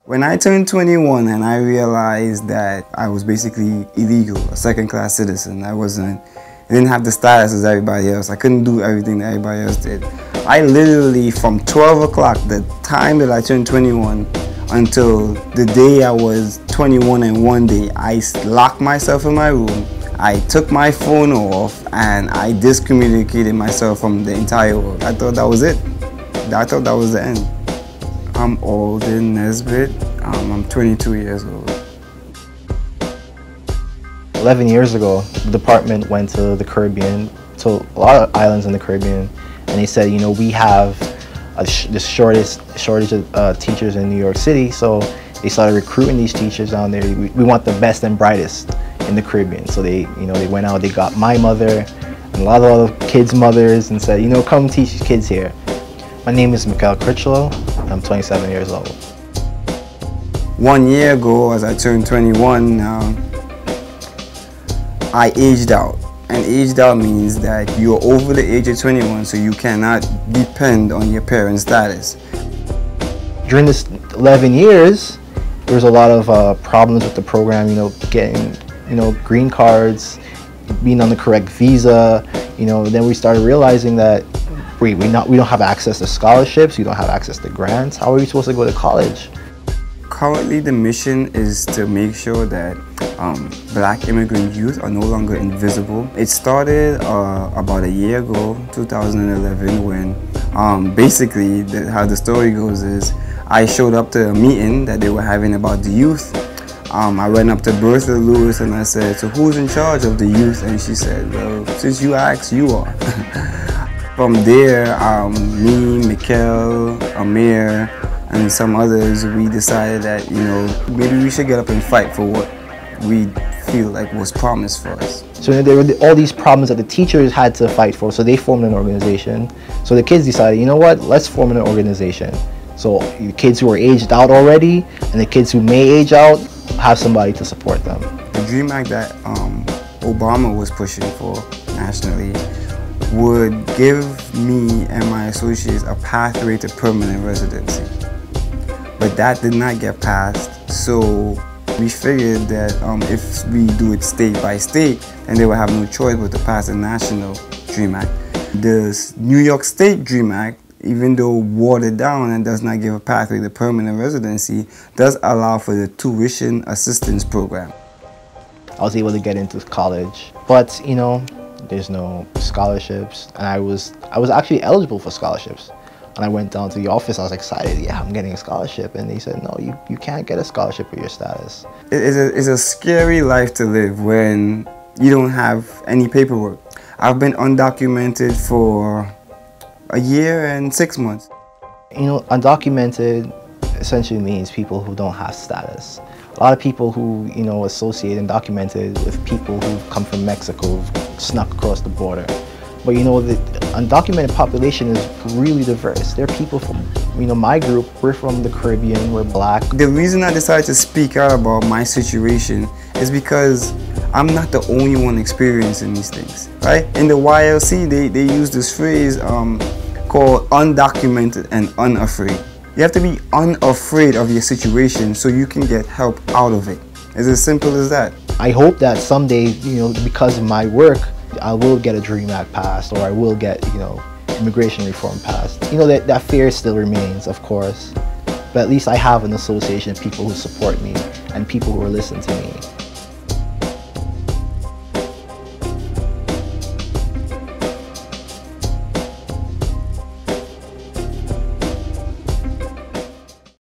When I turned 21 and I realized that I was basically illegal, a second-class citizen, I didn't have the status as everybody else. I couldn't do everything that everybody else did. I literally, from 12 o'clock, the time that I turned 21, until the day I was 21 and one day, I locked myself in my room, I took my phone off, and I discommunicated myself from the entire world. I thought that was it. I thought that was the end. I'm Alden Nesbitt. I'm 22 years old. 11 years ago, the department went to the Caribbean, to a lot of islands in the Caribbean, and they said, you know, we have this shortage of teachers in New York City, so they started recruiting these teachers down there. We want the best and brightest in the Caribbean. So they went out, they got my mother and a lot of other kids' mothers and said, you know, come teach these kids here. My name is Mikhail Critchlow. I'm 27 years old. 1 year ago, as I turned 21, I aged out. And aged out means that you're over the age of 21, so you cannot depend on your parents' status. During this 11 years, there was a lot of problems with the program, you know, getting, you know, green cards, being on the correct visa, you know. Then we started realizing that we don't have access to scholarships, we don't have access to grants. How are we supposed to go to college? Currently, the mission is to make sure that Black immigrant youth are no longer invisible. It started about a year ago, 2011, when basically how the story goes is I showed up to a meeting that they were having about the youth. I went up to Bertha Lewis and I said, so who's in charge of the youth? And she said, well, since you asked, you are. From there, me, Mikhail, Amir, and some others, we decided that, you know, maybe we should get up and fight for what we feel like was promised for us. So there were all these problems that the teachers had to fight for, so they formed an organization. So the kids decided, you know what, let's form an organization. So the kids who are aged out already, and the kids who may age out, have somebody to support them. The Dream Act that Obama was pushing for nationally would give me and my associates a pathway to permanent residency. But that did not get passed, so we figured that if we do it state by state, then they would have no choice but to pass a national Dream Act. The New York State Dream Act, even though watered down and does not give a pathway to permanent residency, does allow for the tuition assistance program. I was able to get into college, but you know, there's no scholarships, and I was actually eligible for scholarships. And I went down to the office, I was excited, yeah, I'm getting a scholarship. And they said, no, you can't get a scholarship with your status. It's a scary life to live when you don't have any paperwork. I've been undocumented for a year and 6 months. You know, undocumented essentially means people who don't have status. A lot of people who, you know, associate undocumented with people who've come from Mexico, who've snuck across the border. But you know, the undocumented population is really diverse. There are people from, you know, my group, we're from the Caribbean, we're Black. The reason I decided to speak out about my situation is because I'm not the only one experiencing these things, right? In the YLC, they use this phrase called undocumented and unafraid. You have to be unafraid of your situation so you can get help out of it. It's as simple as that. I hope that someday, you know, because of my work, I will get a Dream Act passed, or I will get, you know, immigration reform passed. You know, that fear still remains, of course, but at least I have an association of people who support me and people who are listening to me.